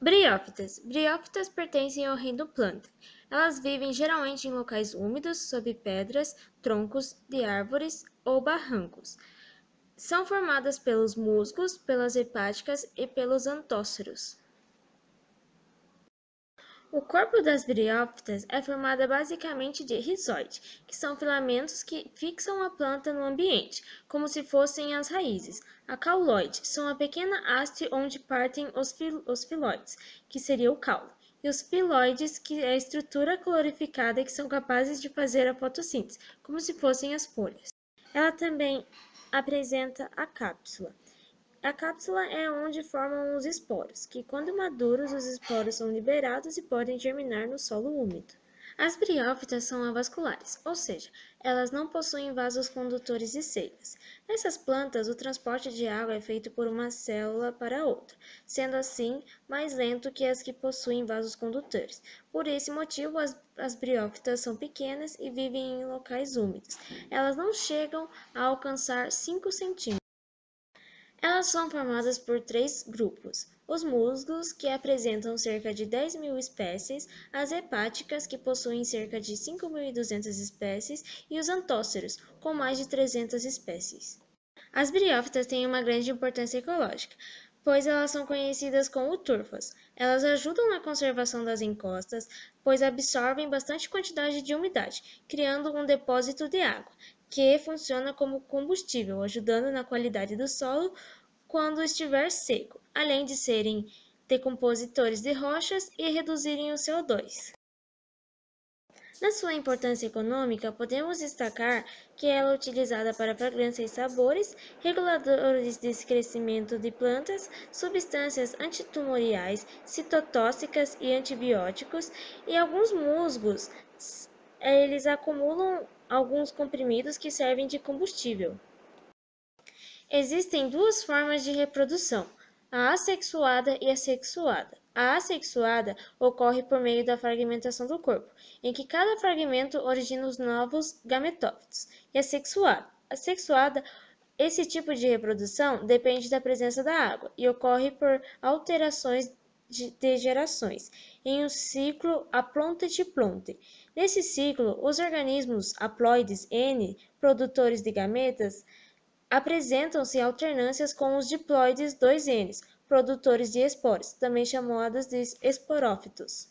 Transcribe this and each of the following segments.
Briófitas. Briófitas pertencem ao reino planta. Elas vivem geralmente em locais úmidos, sob pedras, troncos de árvores ou barrancos. São formadas pelos musgos, pelas hepáticas e pelos antóceros. O corpo das briófitas é formado basicamente de rizóide, que são filamentos que fixam a planta no ambiente, como se fossem as raízes. A cauloide são a pequena haste onde partem os filóides, que seria o caule, e os piloides, que é a estrutura clorificada que são capazes de fazer a fotossíntese, como se fossem as folhas. Ela também apresenta a cápsula. A cápsula é onde formam os esporos, que quando maduros os esporos são liberados e podem germinar no solo úmido. As briófitas são avasculares, ou seja, elas não possuem vasos condutores e seiva. Nessas plantas, o transporte de água é feito por uma célula para outra, sendo assim mais lento que as que possuem vasos condutores. Por esse motivo, as briófitas são pequenas e vivem em locais úmidos. Elas não chegam a alcançar 5 centímetros. Elas são formadas por três grupos: os musgos, que apresentam cerca de 10.000 espécies, as hepáticas, que possuem cerca de 5.200 espécies, e os antóceros, com mais de 300 espécies. As briófitas têm uma grande importância ecológica, pois elas são conhecidas como turfas. Elas ajudam na conservação das encostas, pois absorvem bastante quantidade de umidade, criando um depósito de água, que funciona como combustível, ajudando na qualidade do solo quando estiver seco, além de serem decompositores de rochas e reduzirem o CO2. Na sua importância econômica, podemos destacar que ela é utilizada para fragrância e sabores, reguladores de crescimento de plantas, substâncias antitumoriais, citotóxicas e antibióticos, e alguns musgos, eles acumulam alguns comprimidos que servem de combustível. Existem duas formas de reprodução, a assexuada e a sexuada. A assexuada ocorre por meio da fragmentação do corpo, em que cada fragmento origina os novos gametófitos, e a sexuada, esse tipo de reprodução depende da presença da água e ocorre por alterações de gerações, em um ciclo aplonte-diplonte. Nesse ciclo, os organismos haploides N, produtores de gametas, apresentam-se alternâncias com os diploides 2N, produtores de esporos, também chamados de esporófitos.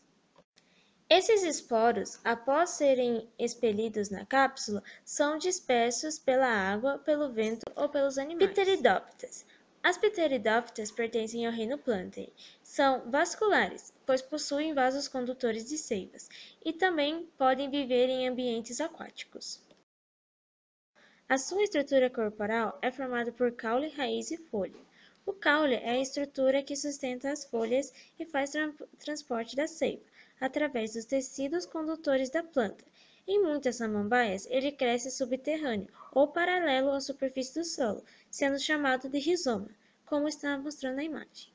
Esses esporos, após serem expelidos na cápsula, são dispersos pela água, pelo vento ou pelos animais. Pteridófitas. As pteridófitas pertencem ao reino Plantae. São vasculares, pois possuem vasos condutores de seivas, e também podem viver em ambientes aquáticos. A sua estrutura corporal é formada por caule, raiz e folha. O caule é a estrutura que sustenta as folhas e faz transporte da seiva, através dos tecidos condutores da planta. Em muitas samambaias, ele cresce subterrâneo ou paralelo à superfície do solo, sendo chamado de rizoma, como está mostrando na imagem.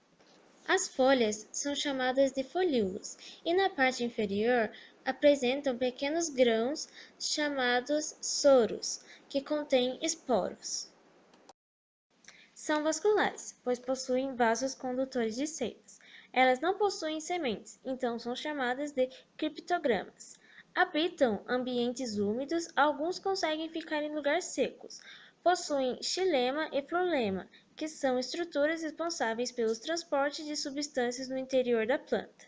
As folhas são chamadas de folíolos e na parte inferior apresentam pequenos grãos chamados soros, que contêm esporos. São vasculares, pois possuem vasos condutores de seivas. Elas não possuem sementes, então são chamadas de criptogramas. Habitam ambientes úmidos, alguns conseguem ficar em lugares secos. Possuem xilema e florema, que são estruturas responsáveis pelo transporte de substâncias no interior da planta.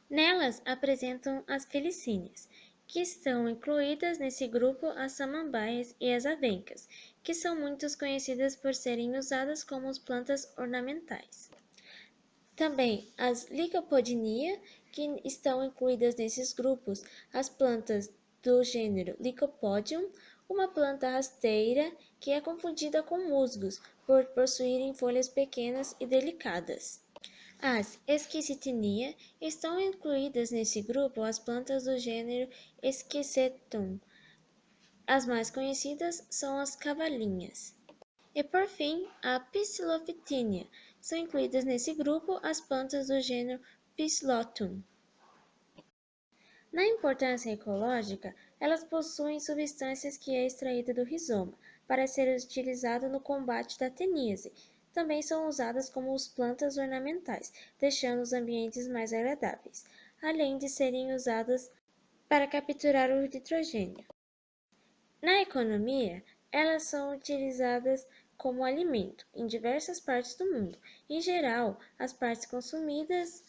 Nelas apresentam as felicínias, que estão incluídas nesse grupo as samambaias e as avencas, que são muito conhecidas por serem usadas como plantas ornamentais. Também as Lycopodinia, que estão incluídas nesses grupos as plantas do gênero Lycopodium, uma planta rasteira que é confundida com musgos por possuírem folhas pequenas e delicadas. As Esquisitinia estão incluídas nesse grupo as plantas do gênero Esquisetum. As mais conhecidas são as cavalinhas. E por fim, a Psilophytinia. São incluídas nesse grupo as plantas do gênero Psilotum. Na importância ecológica, elas possuem substâncias que é extraída do rizoma para ser utilizado no combate da teníase. também são usadas como plantas ornamentais, deixando os ambientes mais agradáveis, além de serem usadas para capturar o nitrogênio. Na economia, elas são utilizadas como alimento em diversas partes do mundo. Em geral, as partes consumidas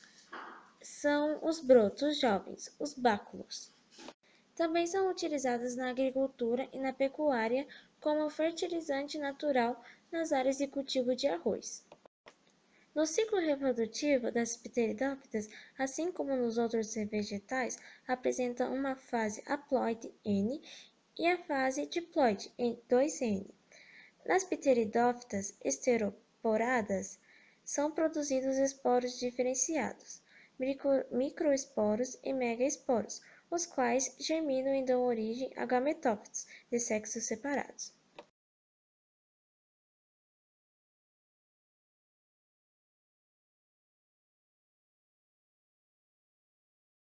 são os brotos jovens, os báculos. Também são utilizadas na agricultura e na pecuária como fertilizante natural nas áreas de cultivo de arroz. No ciclo reprodutivo das pteridófitas, assim como nos outros vegetais, apresenta uma fase haploide N e a fase diploide 2N. Nas pteridófitas esteroporadas, são produzidos esporos diferenciados, microesporos e megaesporos, os quais germinam e dão origem a gametófitos de sexos separados.